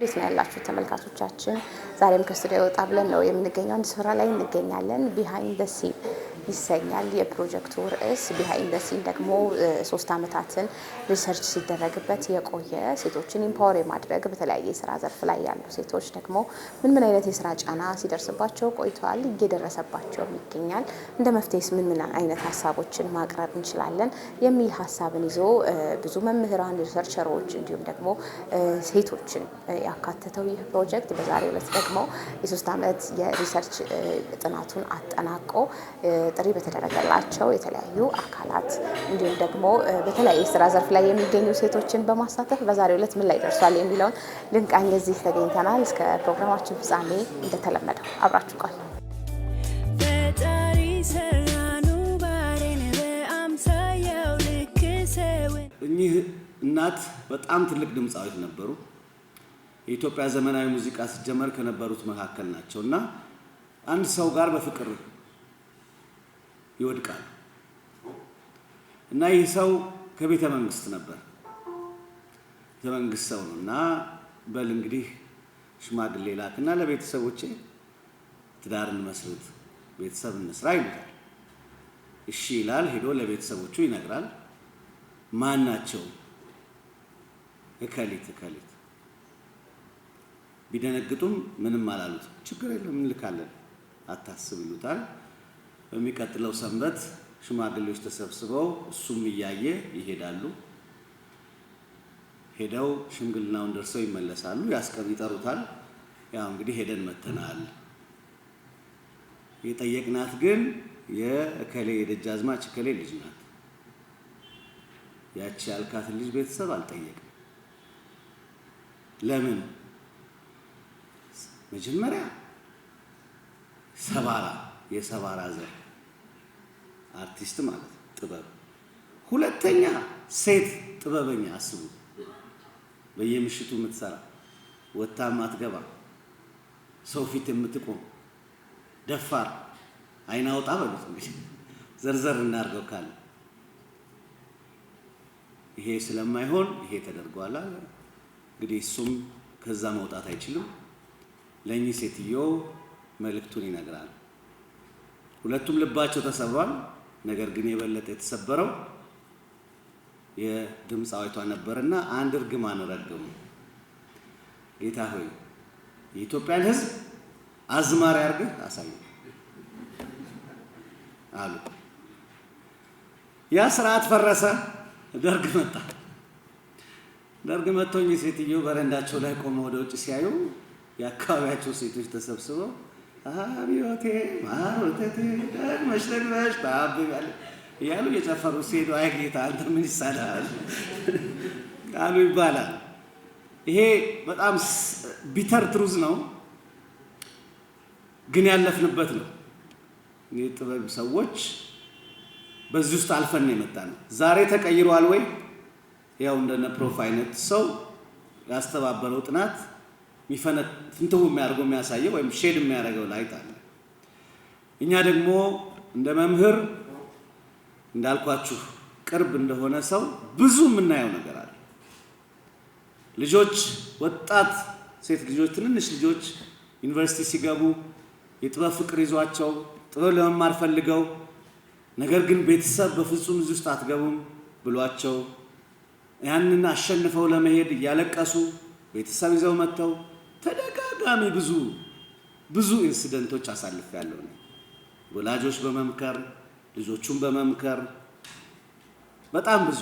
እንዴት ነው ያላችሁ ተመልካቾቻችን? ዛሬም ከስቱዲዮ ወጣ ብለን ነው የምንገኘው። አንድ ስፍራ ላይ እንገኛለን። ቢሃይንድ ዘ ሲን ይሰኛል የፕሮጀክቱ ርዕስ። ቢሃይንድ ዘ ሲን ደግሞ 3 ዓመታትን ሪሰርች ሲደረግበት የቆየ ሴቶችን ኢምፓወር የማድረግ በተለያየ የስራ ዘርፍ ላይ ያሉ ሴቶች ደግሞ ምን አይነት የስራ ጫና ሲደርስባቸው ቆይተዋል፣ እየደረሰባቸው ይገኛል፣ እንደ መፍትሄስ ምን አይነት ሀሳቦችን ማቅረብ እንችላለን የሚል ሀሳብን ይዞ ብዙ መምህራን፣ ሪሰርቸሮች እንዲሁም ደግሞ ሴቶችን ያካተተው ይህ ፕሮጀክት በዛሬው ዕለት ደግሞ የ3 ዓመት የሪሰርች ጥናቱን አጠናቆ ጥሪ በተደረገላቸው የተለያዩ አካላት እንዲሁም ደግሞ በተለያየ ስራ ዘርፍ ላይ የሚገኙ ሴቶችን በማሳተፍ በዛሬው ዕለት ምን ላይ ደርሷል የሚለውን ልንቃኝ እዚህ ተገኝተናል። እስከ ፕሮግራማችን ፍጻሜ እንደተለመደው አብራችሁ ቆዩ። እኚህ እናት በጣም ትልቅ ድምፃዊት ነበሩ። የኢትዮጵያ ዘመናዊ ሙዚቃ ሲጀመር ከነበሩት መካከል ናቸውና አንድ ሰው ጋር በፍቅር ይወድቃል እና ይህ ሰው ከቤተ መንግስት ነበር። ቤተ መንግስት ሰው ነውና በል እንግዲህ ሽማግሌ ላክና ለቤተሰቦቼ ትዳር እንመስርት፣ ቤተሰብ እንስራ ይሉታል። እሺ ይላል። ሄዶ ለቤተሰቦቹ ይነግራል። ማን ናቸው? እከሊት ቢደነግጡም ምንም አላሉት። ችግር የለም እንልካለን አታስብ ይሉታል። በሚቀጥለው ሰንበት ሽማግሌዎች ተሰብስበው እሱም እያየ ይሄዳሉ። ሄደው ሽምግልናውን ደርሰው ይመለሳሉ። ይጠሩታል። ያው እንግዲህ ሄደን መተናል። የጠየቅናት ግን የእከሌ የደጃዝማች እከሌ ልጅ ናት። ያቺ ያልካትን ልጅ ቤተሰብ አልጠየቅም። ለምን? መጀመሪያ የሰባራ ዘር አርቲስት ማለት ጥበብ። ሁለተኛ ሴት ጥበበኛ። አስቡ፣ በየምሽቱ የምትሰራ ወታ ማትገባ ሰው ፊት የምትቆም ደፋር አይናውጣ በሉት እንግዲህ ዘርዘር እናርገው ካለ ይሄ ስለማይሆን ይሄ ተደርጓል አለ። እንግዲህ እሱም ከዛ መውጣት አይችልም። ለእኚህ ሴትዮ መልእክቱን ይነግራል። ሁለቱም ልባቸው ተሰብሯል። ነገር ግን የበለጠ የተሰበረው የድምፃዊቷ ነበርና አንድ እርግማን ረገሙ። ጌታ ሆይ የኢትዮጵያን ሕዝብ አዝማሪ አድርገህ አሳየን አሉ። ያ ስርዓት ፈረሰ። ደርግ መጣ። ደርግ መጥቶኝ ሴትዮ በረንዳቸው ላይ ቆመው ወደ ውጭ ሲያዩ የአካባቢያቸው ሴቶች ተሰብስበው አብዮቴ ማሮቴቴ ደግመሽ ታብያለ እያሉ እየጨፈሩ ሲሄዱ አይ ጌታ አንተ ምን ይሳላል አሉ ይባላል። ይሄ በጣም ቢተር ትሩዝ ነው፣ ግን ያለፍንበት ነው። የጥበብ ሰዎች በዚህ ውስጥ አልፈን ነው የመጣነው። ዛሬ ተቀይሯል ወይ? ያው እንደነ ፕሮፍ አይነት ሰው ያስተባበረው ጥናት ፍንትው የሚያደርገው የሚያሳየው ወይም ሼድ የሚያደርገው ላይት አለ። እኛ ደግሞ እንደ መምህር እንዳልኳችሁ ቅርብ እንደሆነ ሰው ብዙ የምናየው ነገር አለ። ልጆች፣ ወጣት ሴት ልጆች፣ ትንንሽ ልጆች ዩኒቨርሲቲ ሲገቡ የጥበብ ፍቅር ይዟቸው ጥበብ ለመማር ፈልገው ነገር ግን ቤተሰብ በፍጹም እዚህ ውስጥ አትገቡም ብሏቸው ያንን አሸንፈው ለመሄድ እያለቀሱ ቤተሰብ ይዘው መጥተው ተደጋጋሚ ብዙ ኢንሲደንቶች አሳልፌያለሁ። ወላጆች በመምከር ልጆቹን በመምከር በጣም ብዙ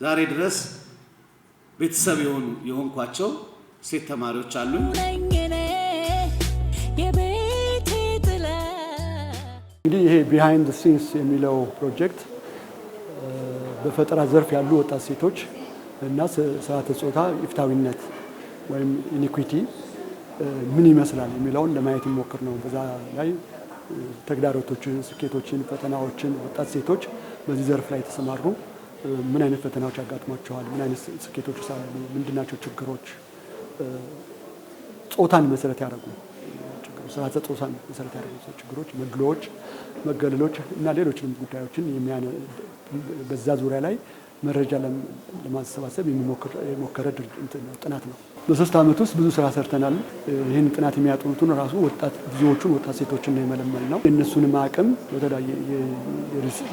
ዛሬ ድረስ ቤተሰብ የሆንኳቸው ሴት ተማሪዎች አሉ። እንግዲህ ይሄ ቢሃይንድ ዘ ሲንስ የሚለው ፕሮጀክት በፈጠራ ዘርፍ ያሉ ወጣት ሴቶች እና ስርዓተ ጾታ ኢፍትሐዊነት ወይም ኢኒኩዊቲ ምን ይመስላል የሚለውን ለማየት የሚሞክር ነው። በዛ ላይ ተግዳሮቶችን፣ ስኬቶችን፣ ፈተናዎችን ወጣት ሴቶች በዚህ ዘርፍ ላይ የተሰማሩ ምን አይነት ፈተናዎች ያጋጥሟቸዋል፣ ምን አይነት ስኬቶች ሳሉ፣ ምንድናቸው ችግሮች፣ ጾታን መሰረት ያደረጉ ስርዓተ ጾታን መሰረት ያደረጉ ችግሮች፣ መድሎዎች፣ መገለሎች እና ሌሎችንም ጉዳዮችን በዛ ዙሪያ ላይ መረጃ ለማሰባሰብ የሞከረ ጥናት ነው። በ3 ዓመት ውስጥ ብዙ ስራ ሰርተናል። ይህን ጥናት የሚያጠኑትን ራሱ ብዙዎቹን ወጣት ሴቶችን ነው የመለመልነው። የእነሱንም አቅም በተለያየ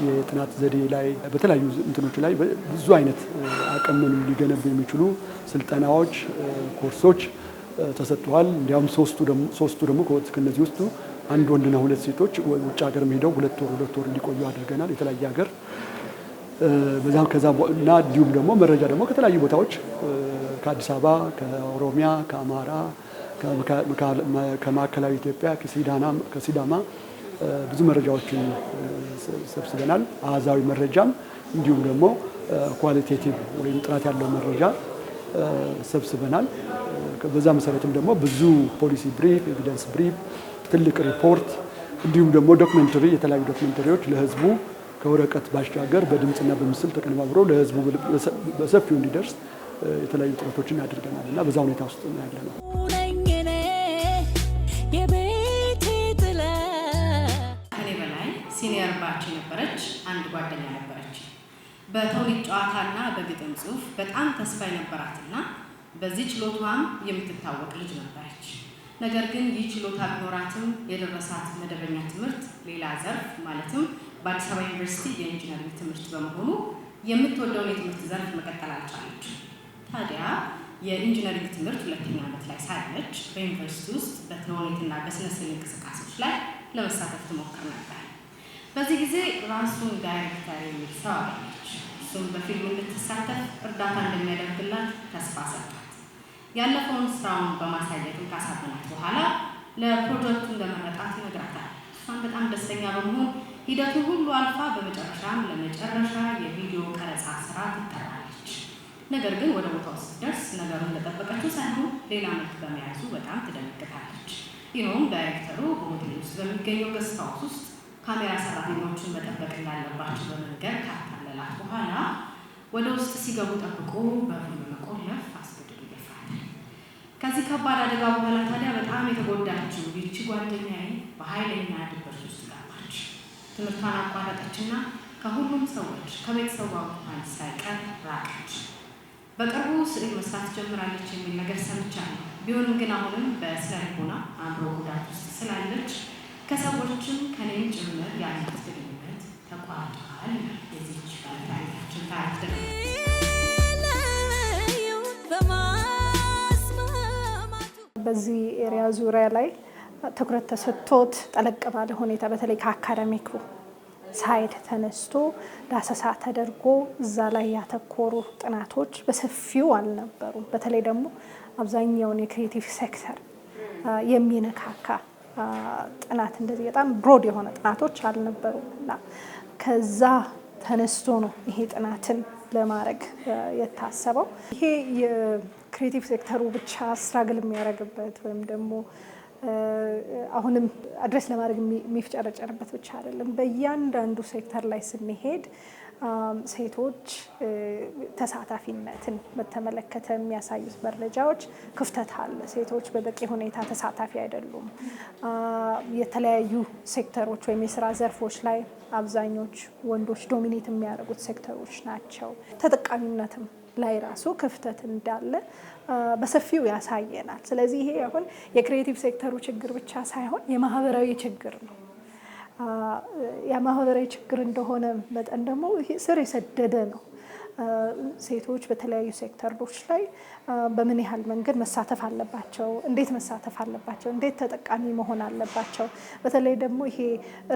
የጥናት ዘዴ ላይ በተለያዩ እንትኖች ላይ ብዙ አይነት አቅምን ሊገነቡ የሚችሉ ስልጠናዎች፣ ኮርሶች ተሰጥተዋል። እንዲያውም ሶስቱ ደግሞ ከነዚህ ውስጥ አንድ ወንድና 2 ሴቶች ውጭ ሀገር ሄደው 2 ወር እንዲቆዩ አድርገናል። የተለያየ ሀገር እና እንዲሁም ደግሞ መረጃ ደግሞ ከተለያዩ ቦታዎች ከአዲስ አበባ፣ ከኦሮሚያ፣ ከአማራ፣ ከማዕከላዊ ኢትዮጵያ፣ ከሲዳማ ብዙ መረጃዎችን ሰብስበናል። አሃዛዊ መረጃም እንዲሁም ደግሞ ኳሊቴቲቭ ወይም ጥራት ያለው መረጃ ሰብስበናል። በዛ መሰረትም ደግሞ ብዙ ፖሊሲ ብሪፍ፣ ኤቪደንስ ብሪፍ፣ ትልቅ ሪፖርት እንዲሁም ደግሞ ዶክመንተሪ የተለያዩ ዶክመንተሪዎች ለህዝቡ ከወረቀት ባሻገር በድምጽና በምስል ተቀነባብሮ ለህዝቡ በሰፊው እንዲደርስ የተለያዩ ጥረቶችን አድርገናል እና በዛ ሁኔታ ውስጥ ነው ያለነው። ከኔ በላይ ሲኒየር ባች ነበረች። አንድ ጓደኛ ነበረች። በተውኔት ጨዋታና በግጥም ጽሑፍ በጣም ተስፋ የነበራትና በዚህ ችሎታም የምትታወቅ ልጅ ነበረች። ነገር ግን ይህ ችሎታ ቢኖራትም የደረሳት መደበኛ ትምህርት ሌላ ዘርፍ ማለትም በአዲስ አበባ ዩኒቨርሲቲ የኢንጂነሪንግ ትምህርት በመሆኑ የምትወደውን የትምህርት ዘርፍ መቀጠል አልቻለች። ታዲያ የኢንጂነሪንግ ትምህርት 2ኛ ዓመት ላይ ሳለች በዩኒቨርሲቲ ውስጥ በተውኔትና በስነ-ስዕል እንቅስቃሴዎች ላይ ለመሳተፍ ትሞክር ነበር። በዚህ ጊዜ ራሱን ዳይሬክተር የሚል ሰው አገኘች። እሱም በፊልም እንድትሳተፍ እርዳታ እንደሚያደርግላት ተስፋ ሰጣት። ያለፈውን ስራውን በማሳየትም ካሳመናት በኋላ ለፕሮጀክቱ እንደመረጣት ይነግራታል። እሷን በጣም ደስተኛ በመሆን ሂደቱ ሁሉ አልፋ በመጨረሻም ለመጨረሻ የቪዲዮ ቀረጻ ስራ ትጠራለች። ነገር ግን ወደ ቦታው ስትደርስ ነገሩን እንደጠበቀችው ሳይሆን ሌላ መልክ በመያዙ በጣም ትደነግጣለች። ይኸውም ዳይሬክተሩ በሆቴል ውስጥ በሚገኘው ገስት ሃውስ ውስጥ ካሜራ ሰራተኞችን መጠበቅ እንዳለባቸው በመንገር ካታለላት በኋላ ወደ ውስጥ ሲገቡ ጠብቆ በሩን በመቆለፍ አስገድዶ ይደፍራታል። ከዚህ ከባድ አደጋ በኋላ ታዲያ በጣም የተጎዳችው ይቺ ጓደኛዬ በኃይለኛ ድብርት ውስጥ ገባች። ትምህርቷን አቋረጠችና ከሁሉም ሰዎች ከቤተሰቧ እንኳን ሳይቀር ራቀች። በቅርቡ ስዕል መስራት ጀምራለች የሚል ነገር ሰምቻለሁ። ቢሆንም ግን አሁንም በስነ ልቦና አእምሮ ጉዳት ውስጥ ስላለች ከሰዎችም ከኔም ጭምር ያላት ግንኙነት ተቋርጧል። የዚህች ባለታሪካችን ታሪክ ደግሞ በዚህ ኤሪያ ዙሪያ ላይ ትኩረት ተሰጥቶት ጠለቅ ባለ ሁኔታ በተለይ ከአካዳሚኩ ሳይድ ተነስቶ ዳሰሳ ተደርጎ እዛ ላይ ያተኮሩ ጥናቶች በሰፊው አልነበሩም። በተለይ ደግሞ አብዛኛውን የክሪኤቲቭ ሴክተር የሚነካካ ጥናት እንደዚህ በጣም ብሮድ የሆነ ጥናቶች አልነበሩም እና ከዛ ተነስቶ ነው ይሄ ጥናትን ለማድረግ የታሰበው። ይሄ የክሪኤቲቭ ሴክተሩ ብቻ ስትራግል የሚያደርግበት ወይም ደግሞ አሁንም አድሬስ ለማድረግ የሚፍጨረጨርበት ብቻ አይደለም። በእያንዳንዱ ሴክተር ላይ ስንሄድ ሴቶች ተሳታፊነትን በተመለከተ የሚያሳዩት መረጃዎች ክፍተት አለ። ሴቶች በበቂ ሁኔታ ተሳታፊ አይደሉም። የተለያዩ ሴክተሮች ወይም የስራ ዘርፎች ላይ አብዛኞች ወንዶች ዶሚኔት የሚያደርጉት ሴክተሮች ናቸው። ተጠቃሚነትም ላይ ራሱ ክፍተት እንዳለ በሰፊው ያሳየናል። ስለዚህ ይሄ አሁን የክሪኤቲቭ ሴክተሩ ችግር ብቻ ሳይሆን የማህበራዊ ችግር ነው። የማህበራዊ ችግር እንደሆነ መጠን ደግሞ ስር የሰደደ ነው። ሴቶች በተለያዩ ሴክተሮች ላይ በምን ያህል መንገድ መሳተፍ አለባቸው፣ እንዴት መሳተፍ አለባቸው፣ እንዴት ተጠቃሚ መሆን አለባቸው። በተለይ ደግሞ ይሄ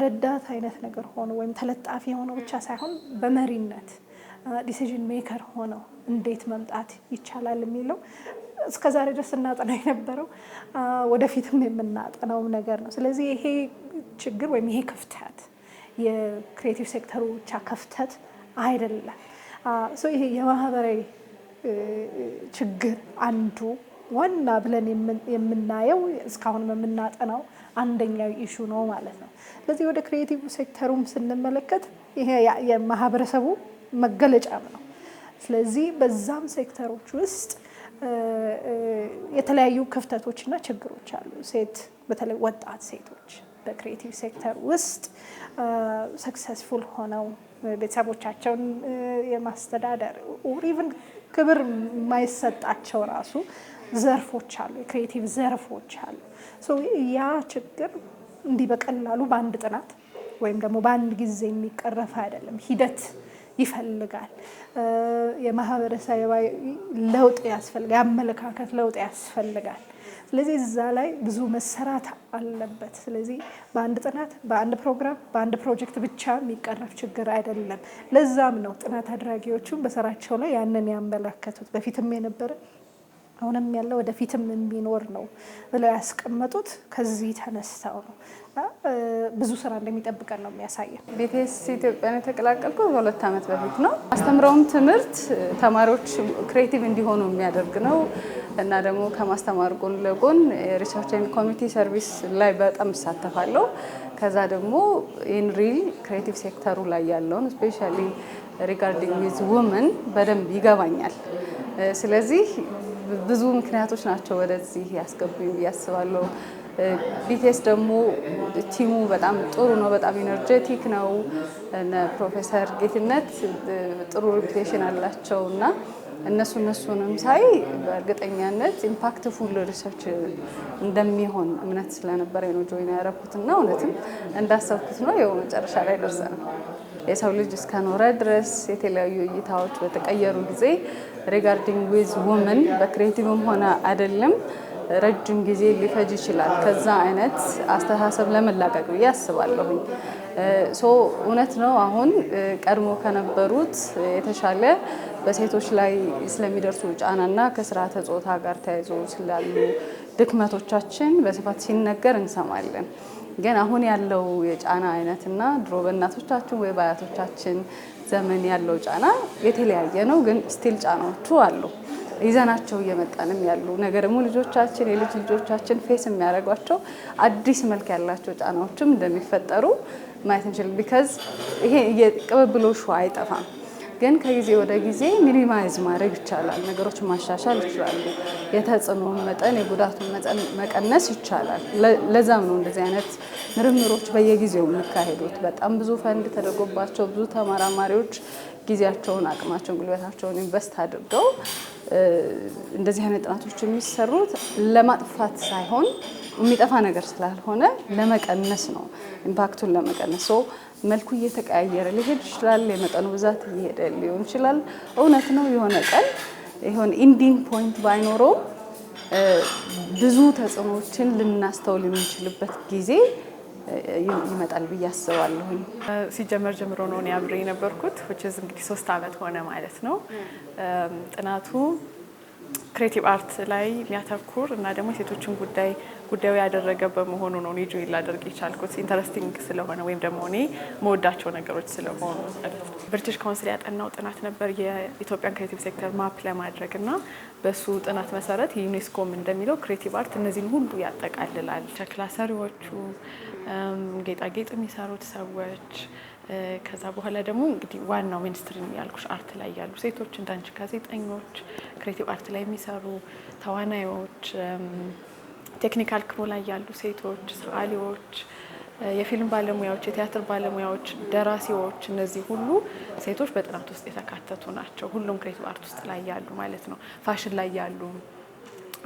ረዳት አይነት ነገር ሆኖ ወይም ተለጣፊ ሆኖ ብቻ ሳይሆን በመሪነት ዲሲዥን ሜከር ሆነው እንዴት መምጣት ይቻላል የሚለው እስከዛሬ ድረስ እናጠናው የነበረው ወደፊትም የምናጠናው ነገር ነው። ስለዚህ ይሄ ችግር ወይም ይሄ ክፍተት የክሪኤቲቭ ሴክተሩ ብቻ ክፍተት አይደለም። ይሄ የማህበራዊ ችግር አንዱ ዋና ብለን የምናየው እስካሁን የምናጠናው አንደኛው ኢሹ ነው ማለት ነው። ስለዚህ ወደ ክሪኤቲቭ ሴክተሩም ስንመለከት ይሄ የማህበረሰቡ መገለጫም ነው። ስለዚህ በዛም ሴክተሮች ውስጥ የተለያዩ ክፍተቶችና ችግሮች አሉ። በተለይ ወጣት ሴቶች በክሪኤቲቭ ሴክተር ውስጥ ሰክሰስፉል ሆነው ቤተሰቦቻቸውን የማስተዳደር ኢቭን ክብር የማይሰጣቸው ራሱ ዘርፎች አሉ፣ የክሪኤቲቭ ዘርፎች አሉ። ያ ችግር እንዲህ በቀላሉ በአንድ ጥናት ወይም ደግሞ በአንድ ጊዜ የሚቀረፍ አይደለም፣ ሂደት ይፈልጋል። የማህበረሰባዊ ለውጥ ያስፈልጋል፣ የአመለካከት ለውጥ ያስፈልጋል። ስለዚህ እዛ ላይ ብዙ መሰራት አለበት። ስለዚህ በአንድ ጥናት፣ በአንድ ፕሮግራም፣ በአንድ ፕሮጀክት ብቻ የሚቀረፍ ችግር አይደለም። ለዛም ነው ጥናት አድራጊዎቹም በስራቸው ላይ ያንን ያመለከቱት። በፊትም የነበረ አሁንም ያለው ወደፊትም የሚኖር ነው ብለው ያስቀመጡት ከዚህ ተነስተው ነው። ብዙ ስራ እንደሚጠብቀን ነው የሚያሳየው። ቢቲኤስ ኢትዮጵያን የተቀላቀልኩት ከ2 ዓመት በፊት ነው። አስተምረውም ትምህርት ተማሪዎች ክሬቲቭ እንዲሆኑ የሚያደርግ ነው እና ደግሞ ከማስተማር ጎን ለጎን ሪሰርች ኤንድ ኮሚኒቲ ሰርቪስ ላይ በጣም እሳተፋለሁ። ከዛ ደግሞ ኢንሪል ክሬቲቭ ሴክተሩ ላይ ያለውን ስፔሻሊ ሪጋርዲንግ ዊዝ ውመን በደንብ ይገባኛል። ስለዚህ ብዙ ምክንያቶች ናቸው ወደዚህ ያስገቡኝ ብዬ አስባለሁ። ቢቲኤስ ደግሞ ቲሙ በጣም ጥሩ ነው፣ በጣም ኢነርጄቲክ ነው። ፕሮፌሰር ጌትነት ጥሩ ሪፑቴሽን አላቸው እና እነሱንም ሳይ በእርግጠኛነት ኢምፓክትፉል ሪሰርች እንደሚሆን እምነት ስለነበረ ነው ጆይን ያደረኩት እና እውነትም እንዳሰብኩት ነው። ያው መጨረሻ ላይ ደርሰናል። የሰው ልጅ እስከኖረ ድረስ የተለያዩ እይታዎች በተቀየሩ ጊዜ ሪጋርዲንግ ዊዝ ውመን በክሬቲቭም ሆነ አይደለም ረጅም ጊዜ ሊፈጅ ይችላል ከዛ አይነት አስተሳሰብ ለመላቀቅ ብዬ አስባለሁኝ። እውነት ነው። አሁን ቀድሞ ከነበሩት የተሻለ በሴቶች ላይ ስለሚደርሱ ጫናና ከስርዓተ ጾታ ጋር ተያይዞ ስላሉ ድክመቶቻችን በስፋት ሲነገር እንሰማለን። ግን አሁን ያለው የጫና አይነትና ድሮ በእናቶቻችን ወይ በአያቶቻችን ዘመን ያለው ጫና የተለያየ ነው። ግን ስቲል ጫናዎቹ አሉ፣ ይዘናቸው እየመጣንም ያሉ ነገር ደግሞ ልጆቻችን የልጅ ልጆቻችን ፌስ የሚያደርጓቸው አዲስ መልክ ያላቸው ጫናዎችም እንደሚፈጠሩ ማየት እንችላለን። ቢካዝ ይሄ የቅብብሎሹ አይጠፋም፣ ግን ከጊዜ ወደ ጊዜ ሚኒማይዝ ማድረግ ይቻላል፣ ነገሮች ማሻሻል ይችላሉ፣ የተጽዕኖውን መጠን የጉዳቱን መጠን መቀነስ ይቻላል። ለዛም ነው እንደዚህ አይነት ምርምሮች በየጊዜው የሚካሄዱት። በጣም ብዙ ፈንድ ተደርጎባቸው ብዙ ተመራማሪዎች ጊዜያቸውን፣ አቅማቸውን፣ ጉልበታቸውን ኢንቨስት አድርገው እንደዚህ አይነት ጥናቶች የሚሰሩት ለማጥፋት ሳይሆን የሚጠፋ ነገር ስላልሆነ ለመቀነስ ነው፣ ኢምፓክቱን ለመቀነስ። መልኩ እየተቀያየረ ሊሄድ ይችላል፣ የመጠኑ ብዛት እየሄደ ሊሆን ይችላል። እውነት ነው የሆነ ቀን የሆነ ኢንዲንግ ፖይንት ባይኖረው ብዙ ተጽዕኖዎችን ልናስተውል የምንችልበት ጊዜ ይመጣል ብዬ አስባለሁኝ። ሲጀመር ጀምሮ ነው እኔ አብሬ የነበርኩት እንግዲህ 3 ዓመት ሆነ ማለት ነው። ጥናቱ ክሬቲቭ አርት ላይ የሚያተኩር እና ደግሞ የሴቶችን ጉዳዩ ያደረገ በመሆኑ ነው እኔ ጆይን ላደርግ የቻልኩት። ኢንተረስቲንግ ስለሆነ ወይም ደግሞ እኔ መወዳቸው ነገሮች ስለሆኑ ማለት ነው። ብሪቲሽ ካውንስል ያጠናው ጥናት ነበር የኢትዮጵያን ክሬቲቭ ሴክተር ማፕ ለማድረግ እና በሱ ጥናት መሰረት ዩኔስኮም እንደሚለው ክሬቲቭ አርት እነዚህን ሁሉ ያጠቃልላል። ሸክላ ሰሪዎቹ፣ ጌጣጌጥ የሚሰሩት ሰዎች፣ ከዛ በኋላ ደግሞ እንግዲህ ዋናው ሚኒስትሪም ያልኩሽ አርት ላይ ያሉ ሴቶች እንዳንቺ ጋዜጠኞች፣ ክሬቲቭ አርት ላይ የሚሰሩ ተዋናዮች፣ ቴክኒካል ክሩ ላይ ያሉ ሴቶች፣ ሰዓሊዎች፣ የፊልም ባለሙያዎች፣ የቲያትር ባለሙያዎች፣ ደራሲዎች፣ እነዚህ ሁሉ ሴቶች በጥናት ውስጥ የተካተቱ ናቸው። ሁሉም ክሬቲቭ አርት ውስጥ ላይ ያሉ ማለት ነው። ፋሽን ላይ ያሉ፣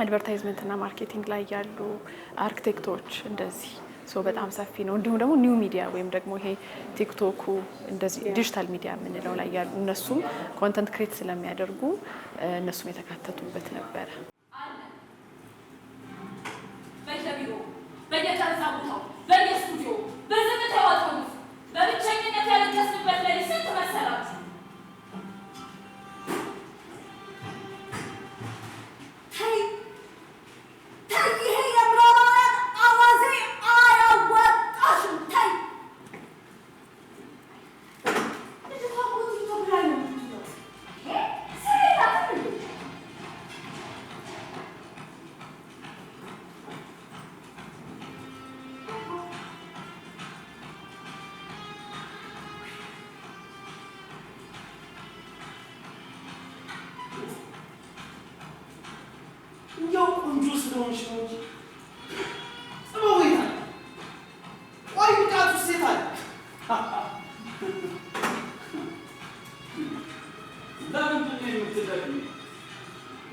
አድቨርታይዝመንት እና ማርኬቲንግ ላይ ያሉ፣ አርክቴክቶች እንደዚህ በጣም ሰፊ ነው። እንዲሁም ደግሞ ኒው ሚዲያ ወይም ደግሞ ይሄ ቲክቶኩ እንደዚህ ዲጂታል ሚዲያ የምንለው ላይ ያሉ እነሱም ኮንተንት ክሬት ስለሚያደርጉ እነሱም የተካተቱበት ነበረ። በየቢሮ በየቀረጻ ቦታው በየስቱዲዮ በዝምታ ያወጣሁት በብቸኝነት ያለቀስንበት ላይ ስንት መሰላችሁ?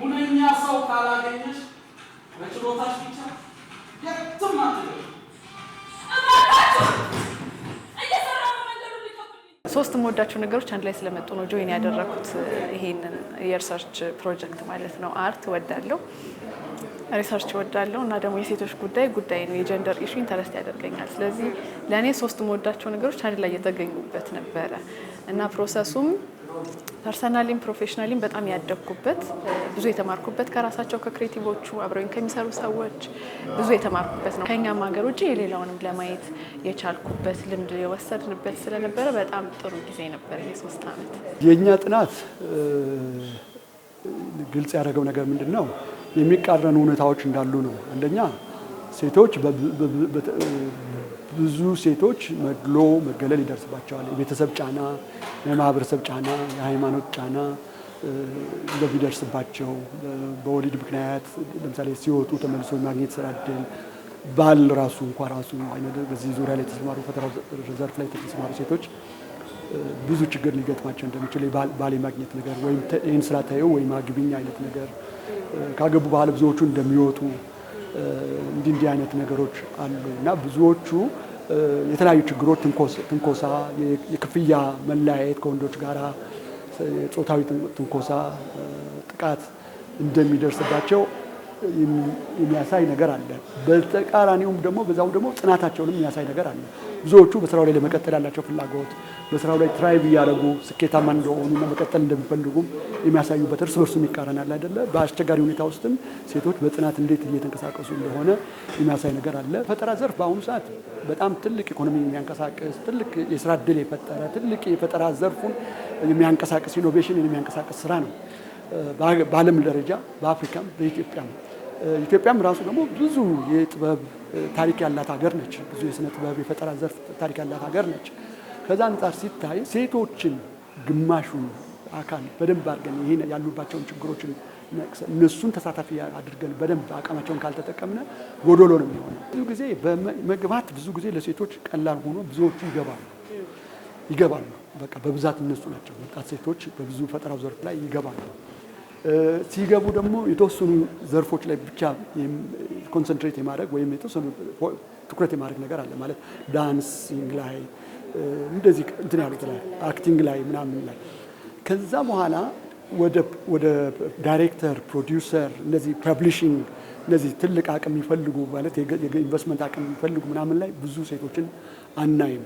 ሁነኛ ሰው ካላገኘሽ ብቻ የትም አትደርሱ። ሶስት የምወዳቸው ነገሮች አንድ ላይ ስለመጡ ነው ጆይን ያደረኩት ይሄንን የሪሰርች ፕሮጀክት ማለት ነው። አርት ወዳለሁ፣ ሪሰርች ወዳለሁ እና ደግሞ የሴቶች ጉዳይ ነው። የጀንደር ኢሹ ኢንተረስት ያደርገኛል። ስለዚህ ለእኔ ሶስት የምወዳቸው ነገሮች አንድ ላይ የተገኙበት ነበረ እና ፕሮሰሱም ፐርሰናሊም ፕሮፌሽናሊም በጣም ያደግኩበት ብዙ የተማርኩበት ከራሳቸው ከክሬቲቮቹ አብረውኝ ከሚሰሩ ሰዎች ብዙ የተማርኩበት ነው። ከኛም ሀገር ውጭ የሌላውንም ለማየት የቻልኩበት ልምድ የወሰድንበት ስለነበረ በጣም ጥሩ ጊዜ ነበር የ3 ዓመት። የኛ ጥናት ግልጽ ያደረገው ነገር ምንድነው? የሚቃረኑ ሁኔታዎች እንዳሉ ነው። አንደኛ ሴቶች ብዙ ሴቶች መድሎ መገለል ይደርስባቸዋል። የቤተሰብ ጫና፣ የማህበረሰብ ጫና፣ የሃይማኖት ጫና እንደሚደርስባቸው በወሊድ ምክንያት ለምሳሌ ሲወጡ ተመልሶ የማግኘት ስራ እድል ባል ራሱ በዚህ ዙሪያ ላይ የተሰማሩ ፈጠራ ዘርፍ ላይ የተሰማሩ ሴቶች ብዙ ችግር ሊገጥማቸው እንደሚችል ባል የማግኘት ነገር ወይም ይህን ስራ ታየው ወይም አግቢኝ አይነት ነገር ካገቡ በኋላ ብዙዎቹ እንደሚወጡ እንዲህ አይነት ነገሮች አሉ እና ብዙዎቹ የተለያዩ ችግሮች ትንኮሳ፣ የክፍያ መለያየት ከወንዶች ጋራ ጾታዊ ትንኮሳ፣ ጥቃት እንደሚደርስባቸው የሚያሳይ ነገር አለ። በተቃራኒውም ደግሞ በዛው ደግሞ ጽናታቸውንም የሚያሳይ ነገር አለ። ብዙዎቹ በስራው ላይ ለመቀጠል ያላቸው ፍላጎት፣ በስራው ላይ ትራይቭ እያደረጉ ስኬታማ እንደሆኑና መቀጠል እንደሚፈልጉም የሚያሳዩበት እርስ በርሱም ይቃረናል አይደለ? በአስቸጋሪ ሁኔታ ውስጥም ሴቶች በጽናት እንዴት እየተንቀሳቀሱ እንደሆነ የሚያሳይ ነገር አለ። ፈጠራ ዘርፍ በአሁኑ ሰዓት በጣም ትልቅ ኢኮኖሚ የሚያንቀሳቅስ፣ ትልቅ የስራ እድል የፈጠረ፣ ትልቅ የፈጠራ ዘርፉን የሚያንቀሳቅስ፣ ኢኖቬሽንን የሚያንቀሳቅስ ስራ ነው። በዓለም ደረጃ በአፍሪካም በኢትዮጵያም ኢትዮጵያም ራሱ ደግሞ ብዙ የጥበብ ታሪክ ያላት ሀገር ነች። ብዙ የስነ ጥበብ የፈጠራ ዘርፍ ታሪክ ያላት ሀገር ነች። ከዛ አንጻር ሲታይ ሴቶችን ግማሹን አካል በደንብ አድርገን ይሄን ያሉባቸውን ችግሮችን እነሱን ተሳታፊ አድርገን በደንብ አቅማቸውን ካልተጠቀምነ ጎዶሎ ነው የሚሆነው። ብዙ ጊዜ በመግባት ብዙ ጊዜ ለሴቶች ቀላል ሆኖ ብዙዎቹ ይገባሉ። በቃ በብዛት እነሱ ናቸው ወጣት ሴቶች በብዙ ፈጠራው ዘርፍ ላይ ይገባሉ። ሲገቡ ደግሞ የተወሰኑ ዘርፎች ላይ ብቻ ኮንሰንትሬት የማድረግ ወይም የተወሰኑ ትኩረት የማድረግ ነገር አለ ማለት ዳንሲንግ ላይ እንደዚህ እንትን ያሉት ላይ አክቲንግ ላይ ምናምን ላይ ከዛ በኋላ ወደ ዳይሬክተር፣ ፕሮዲውሰር፣ እነዚህ ፐብሊሽንግ እነዚህ ትልቅ አቅም የሚፈልጉ ማለት የኢንቨስትመንት አቅም የሚፈልጉ ምናምን ላይ ብዙ ሴቶችን አናይም።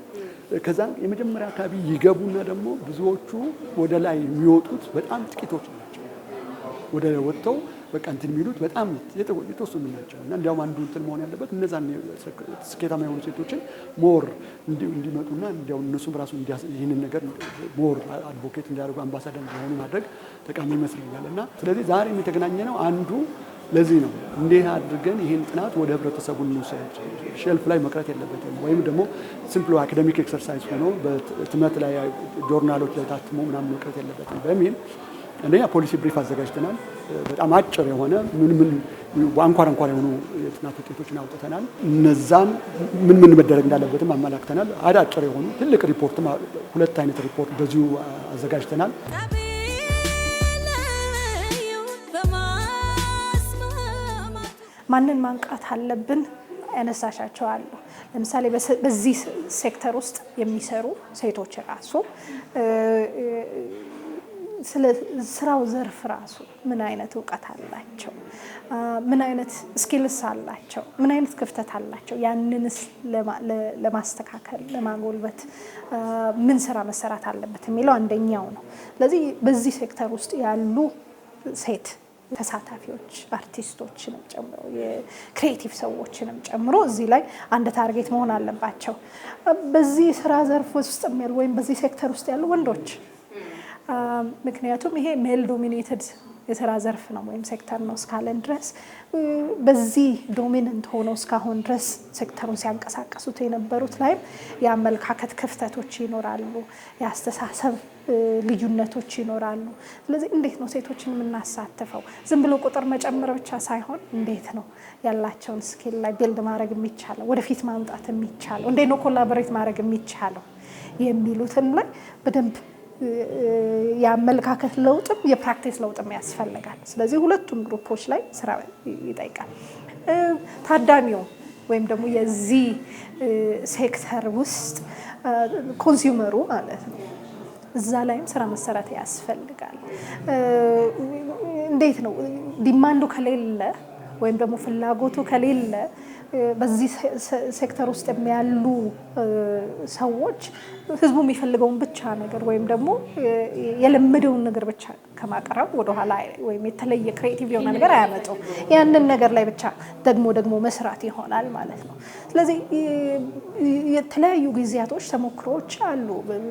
ከዛ የመጀመሪያ አካባቢ ይገቡና ደግሞ ብዙዎቹ ወደ ላይ የሚወጡት በጣም ጥቂቶች ናቸው። ወደ ወጥተው በቃ እንትን የሚሉት በጣም የተወሰኑ ናቸው እና እንዲያውም አንዱ እንትን መሆን ያለበት እነዛን ስኬታማ የሆኑ ሴቶችን ሞር እንዲመጡና እንዲያው እነሱም ራሱ ይህንን ነገር ሞር አድቮኬት እንዲያደርጉ አምባሳደር እንዲሆኑ ማድረግ ጠቃሚ ይመስለኛል። እና ስለዚህ ዛሬም የተገናኘ ነው አንዱ ለዚህ ነው። እንዴት አድርገን ይህን ጥናት ወደ ህብረተሰቡ እንውሰድ፣ ሼልፍ ላይ መቅረት የለበትም ወይም ደግሞ ሲምፕል አካዴሚክ ኤክሰርሳይዝ ሆኖ በትምህርት ላይ ጆርናሎች ላይ ታትሞ ምናምን መቅረት የለበትም በሚል አንደኛ ፖሊሲ ብሪፍ አዘጋጅተናል። በጣም አጭር የሆነ ምን አንኳር የሆኑ የጥናት ውጤቶችን አውጥተናል። እነዛም ምን መደረግ እንዳለበትም አመላክተናል። አጭር የሆኑ ትልቅ ሪፖርትም 2 አይነት ሪፖርት በዚሁ አዘጋጅተናል። ማንን ማንቃት አለብን ያነሳሻቸው አሉ። ለምሳሌ በዚህ ሴክተር ውስጥ የሚሰሩ ሴቶች ራሱ ስለ ስራው ዘርፍ ራሱ ምን አይነት እውቀት አላቸው፣ ምን አይነት ስኪልስ አላቸው፣ ምን አይነት ክፍተት አላቸው፣ ያንንስ ለማስተካከል ለማጎልበት ምን ስራ መሰራት አለበት የሚለው አንደኛው ነው። ስለዚህ በዚህ ሴክተር ውስጥ ያሉ ሴት ተሳታፊዎች አርቲስቶችንም ጨምሮ የክሪኤቲቭ ሰዎችንም ጨምሮ እዚህ ላይ አንድ ታርጌት መሆን አለባቸው። በዚህ ስራ ዘርፍ ውስጥ ያሉ ወይም በዚህ ሴክተር ውስጥ ያሉ ወንዶች ምክንያቱም ይሄ ሜል ዶሚኔትድ የስራ ዘርፍ ነው ወይም ሴክተር ነው እስካለን ድረስ በዚህ ዶሚናንት ሆኖ እስካሁን ድረስ ሴክተሩን ሲያንቀሳቀሱት የነበሩት ላይም የአመለካከት ክፍተቶች ይኖራሉ፣ የአስተሳሰብ ልዩነቶች ይኖራሉ። ስለዚህ እንዴት ነው ሴቶችን የምናሳትፈው? ዝም ብሎ ቁጥር መጨመር ብቻ ሳይሆን እንዴት ነው ያላቸውን ስኪል ላይ ቢልድ ማድረግ የሚቻለው፣ ወደፊት ማምጣት የሚቻለው፣ እንዴት ነው ኮላቦሬት ማድረግ የሚቻለው የሚሉትን ላይ በደንብ የአመለካከት ለውጥም የፕራክቲስ ለውጥም ያስፈልጋል። ስለዚህ ሁለቱም ግሩፖች ላይ ስራ ይጠይቃል። ታዳሚው ወይም ደግሞ የዚህ ሴክተር ውስጥ ኮንሱመሩ ማለት ነው እዛ ላይም ስራ መሰራት ያስፈልጋል። እንዴት ነው ዲማንዱ ከሌለ ወይም ደግሞ ፍላጎቱ ከሌለ በዚህ ሴክተር ውስጥ የሚያሉ ሰዎች ህዝቡ የሚፈልገውን ብቻ ነገር ወይም ደግሞ የለመደውን ነገር ብቻ ከማቅረብ ወደ ኋላ ወይም የተለየ ክሬቲቭ የሆነ ነገር አያመጡም። ያንን ነገር ላይ ብቻ ደግሞ መስራት ይሆናል ማለት ነው። ስለዚህ የተለያዩ ጊዜያቶች ተሞክሮዎች አሉ።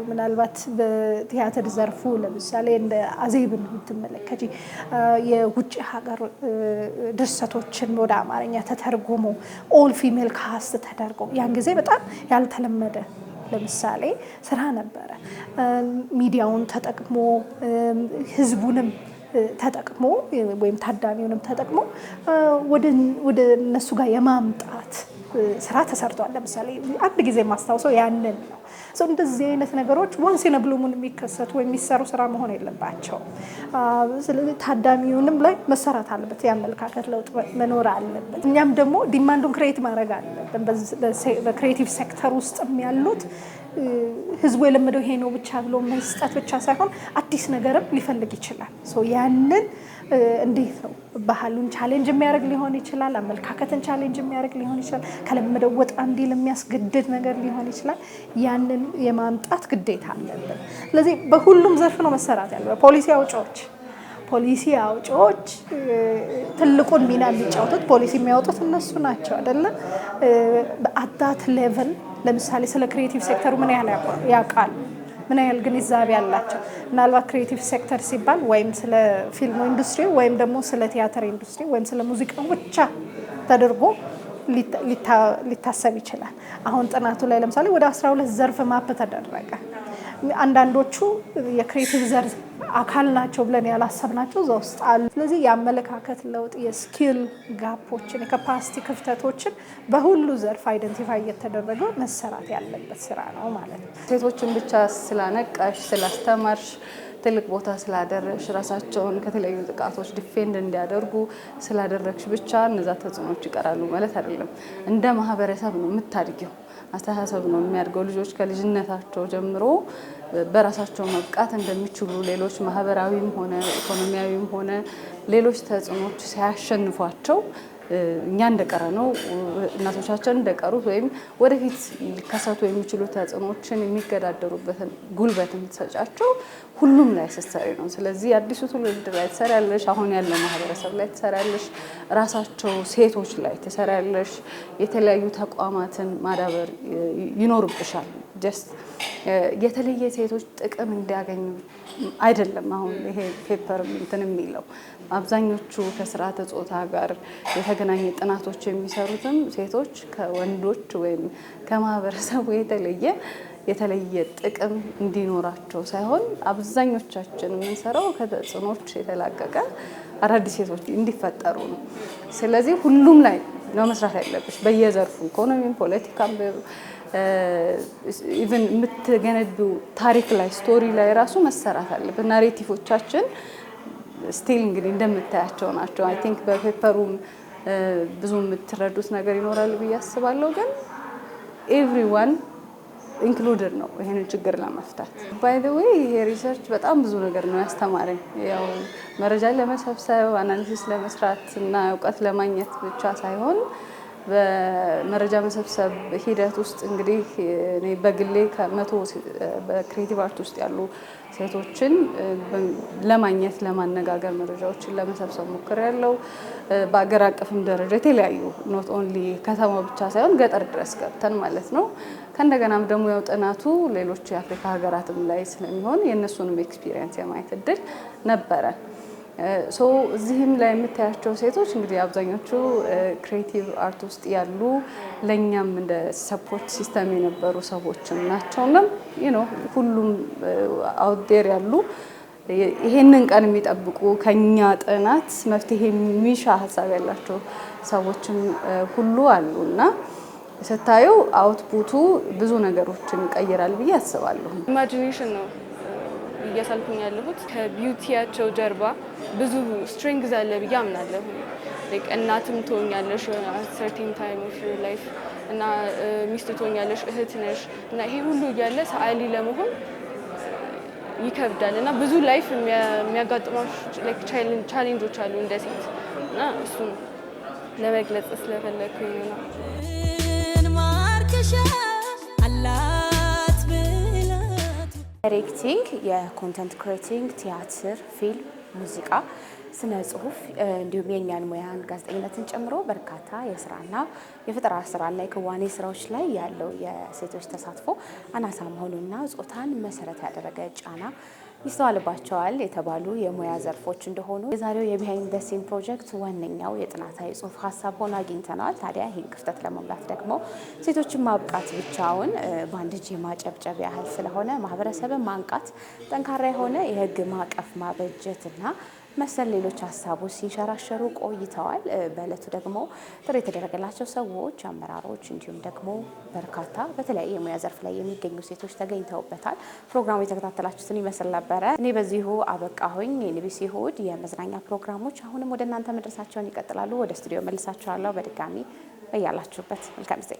ምናልባት በቲያትር ዘርፉ ለምሳሌ እንደ አዜብን የምትመለከቺ የውጭ ሀገር ድርሰቶችን ወደ አማርኛ ተተርጉሞ ኦል ፊሜል ካስት ተደርጎ ያን ጊዜ በጣም ያልተለመደ ለምሳሌ ስራ ነበረ። ሚዲያውን ተጠቅሞ ህዝቡንም ተጠቅሞ ወይም ታዳሚውንም ተጠቅሞ ወደ እነሱ ጋር የማምጣት ስራ ተሰርቷል። ለምሳሌ አንድ ጊዜ የማስታውሰው ያንን ነው። እንደዚህ አይነት ነገሮች ዋንስ ኢን አ ብሉ ሙን የሚከሰቱ ወይ የሚሰሩ ስራ መሆን የለባቸው። ስለዚህ ታዳሚውንም ላይ መሰራት አለበት፣ የአመለካከት ለውጥ መኖር አለበት። እኛም ደግሞ ዲማንዱን ክሬት ማድረግ አለብን። በክሬቲቭ ሴክተር ውስጥ ያሉት ህዝቡ የለመደው ይሄ ነው ብቻ ብሎ መስጠት ብቻ ሳይሆን አዲስ ነገርም ሊፈልግ ይችላል። ያንን እንዴት ነው ባህሉን ቻሌንጅ የሚያደርግ ሊሆን ይችላል፣ አመለካከትን ቻሌንጅ የሚያደርግ ሊሆን ይችላል፣ ከለመደው ወጣ እንዲል የሚያስገድድ ነገር ሊሆን ይችላል። ያንን የማምጣት ግዴታ አለብን። ስለዚህ በሁሉም ዘርፍ ነው መሰራት ያለበት። ፖሊሲ አውጪዎች ትልቁን ሚና የሚጫወቱት ፖሊሲ የሚያወጡት እነሱ ናቸው አይደለ? በአዳት ሌቭል ለምሳሌ ስለ ክሬቲቭ ሴክተሩ ምን ያህል ያውቃሉ? ምን ያህል ግንዛቤ አላቸው? ምናልባት ክሬቲቭ ሴክተር ሲባል ወይም ስለ ፊልም ኢንዱስትሪ ወይም ደግሞ ስለ ቲያትር ኢንዱስትሪ ወይም ስለ ሙዚቃ ብቻ ተደርጎ ሊታሰብ ይችላል። አሁን ጥናቱ ላይ ለምሳሌ ወደ 12 ዘርፍ ማፕ ተደረገ። አንዳንዶቹ የክሬቲቭ ዘርፍ አካል ናቸው ብለን ያላሰብናቸው እዛ ውስጥ አሉ። ስለዚህ የአመለካከት ለውጥ፣ የስኪል ጋፖችን፣ የካፓሲቲ ክፍተቶችን በሁሉ ዘርፍ አይደንቲፋይ እየተደረገ መሰራት ያለበት ስራ ነው ማለት ነው። ሴቶችን ብቻ ስላነቃሽ ስላስተማርሽ ትልቅ ቦታ ስላደረሽ ራሳቸውን ከተለያዩ ጥቃቶች ዲፌንድ እንዲያደርጉ ስላደረግሽ ብቻ እነዛ ተጽዕኖች ይቀራሉ ማለት አይደለም። እንደ ማህበረሰብ ነው የምታድጊው፣ አስተሳሰብ ነው የሚያድገው። ልጆች ከልጅነታቸው ጀምሮ በራሳቸው መብቃት እንደሚችሉ ሌሎች ማህበራዊም ሆነ ኢኮኖሚያዊም ሆነ ሌሎች ተጽዕኖች ሲያሸንፏቸው እኛ እንደቀረ ነው እናቶቻችን እንደቀሩት ወይም ወደፊት ሊከሰቱ የሚችሉ ተጽዕኖችን የሚገዳደሩበትን ጉልበት የምትሰጫቸው ሁሉም ላይ ስትሰሪ ነው። ስለዚህ አዲሱ ትውልድ ላይ ትሰሪያለሽ፣ አሁን ያለው ማህበረሰብ ላይ ትሰሪያለሽ፣ ራሳቸው ሴቶች ላይ ትሰሪያለሽ። የተለያዩ ተቋማትን ማዳበር ይኖርብሻል። ጀስት የተለየ ሴቶች ጥቅም እንዲያገኙ አይደለም። አሁን ይሄ ፔፐር እንትን የሚለው አብዛኞቹ ከስርዓተ ጾታ ጋር የተገናኘ ጥናቶች የሚሰሩትም ሴቶች ከወንዶች ወይም ከማህበረሰቡ የተለየ ጥቅም እንዲኖራቸው ሳይሆን አብዛኞቻችን የምንሰራው ከተጽዕኖች የተላቀቀ አዳዲስ ሴቶች እንዲፈጠሩ ነው። ስለዚህ ሁሉም ላይ ነው መስራት ያለብሽ፣ በየዘርፉ ኢኮኖሚም፣ ፖለቲካም፣ ኢቨን የምትገነቢው ታሪክ ላይ ስቶሪ ላይ ራሱ መሰራት አለበት። ናሬቲቮቻችን ስቲል እንግዲህ እንደምታያቸው ናቸው። አይ ቲንክ በፔፐሩም ብዙ የምትረዱት ነገር ይኖራል ብዬ አስባለሁ። ግን ኤቭሪዋን ኢንክሉድድ ነው ይሄንን ችግር ለመፍታት። ባይ ዘ ዌይ ይሄ ሪሰርች በጣም ብዙ ነገር ነው ያስተማረኝ። ያው መረጃ ለመሰብሰብ አናሊሲስ ለመስራት እና እውቀት ለማግኘት ብቻ ሳይሆን በመረጃ መሰብሰብ ሂደት ውስጥ እንግዲህ እኔ በግሌ ከ100 በክሬቲቭ አርት ውስጥ ያሉ ሴቶችን ለማግኘት ለማነጋገር መረጃዎችን ለመሰብሰብ ሞክሬያለሁ። በአገር አቀፍም ደረጃ የተለያዩ ኖት ኦንሊ ከተማ ብቻ ሳይሆን ገጠር ድረስ ገብተን ማለት ነው። ከእንደገናም ደግሞ ያው ጥናቱ ሌሎች የአፍሪካ ሀገራትም ላይ ስለሚሆን የእነሱንም ኤክስፒሪየንስ የማየት እድል ነበረ። እዚህም ላይ የምታያቸው ሴቶች እንግዲህ አብዛኞቹ ክሬቲቭ አርት ውስጥ ያሉ ለእኛም እንደ ሰፖርት ሲስተም የነበሩ ሰዎችም ናቸውና ሁሉም አውትዴር ያሉ ይሄንን ቀን የሚጠብቁ ከኛ ጥናት መፍትሄ የሚሻ ሀሳብ ያላቸው ሰዎችም ሁሉ አሉና ስታዩ አውትፑቱ ብዙ ነገሮችን ይቀይራል ብዬ አስባለሁ። ኢማጂኔሽን ነው እያሳልኩኝ ያለሁት ከቢዩቲያቸው ጀርባ ብዙ ስትሪንግዝ አለ ብዬ አምናለሁ። እናትም ትሆኛለሽ ሰርቴን ታይም ኦፍ ዩር ላይፍ እና ሚስት ትሆኛለሽ፣ እህት ነሽ እና ይሄ ሁሉ እያለ ሰዓሊ ለመሆን ይከብዳል እና ብዙ ላይፍ የሚያጋጥሟችሁ ቻሌንጆች አሉ እንደ ሴት እና እሱን ለመግለጽ ስለፈለኩኝ ነው። ዳይሬክቲንግ፣ የኮንተንት ክሬቲንግ፣ ቲያትር፣ ፊልም፣ ሙዚቃ፣ ስነ ጽሁፍ እንዲሁም የእኛን ሙያን ጋዜጠኝነትን ጨምሮ በርካታ የስራና የፈጠራ ስራና የክዋኔ ስራዎች ላይ ያለው የሴቶች ተሳትፎ አናሳ መሆኑና ጾታን መሰረት ያደረገ ጫና ይስተዋልባቸዋል የተባሉ የሙያ ዘርፎች እንደሆኑ የዛሬው የቢሃይንድ ዘ ሲን ፕሮጀክት ዋነኛው የጥናታዊ ጽሁፍ ሀሳብ ሆኖ አግኝተነዋል። ታዲያ ይህን ክፍተት ለመሙላት ደግሞ ሴቶችን ማብቃት ብቻውን በአንድ እጅ ማጨብጨብ ያህል ስለሆነ ማህበረሰብን ማንቃት፣ ጠንካራ የሆነ የህግ ማዕቀፍ ማበጀትና መሰል ሌሎች ሀሳቦች ሲንሸራሸሩ ቆይተዋል። በእለቱ ደግሞ ጥሪ የተደረገላቸው ሰዎች፣ አመራሮች እንዲሁም ደግሞ በርካታ በተለያየ የሙያ ዘርፍ ላይ የሚገኙ ሴቶች ተገኝተውበታል። ፕሮግራሙ የተከታተላችሁትን ይመስል ነበረ። እኔ በዚሁ አበቃሁኝ። የኢቢሲ እሁድ የመዝናኛ ፕሮግራሞች አሁንም ወደ እናንተ መድረሳቸውን ይቀጥላሉ። ወደ ስቱዲዮ መልሳችኋለሁ። በድጋሚ በያላችሁበት መልካም ጊዜ።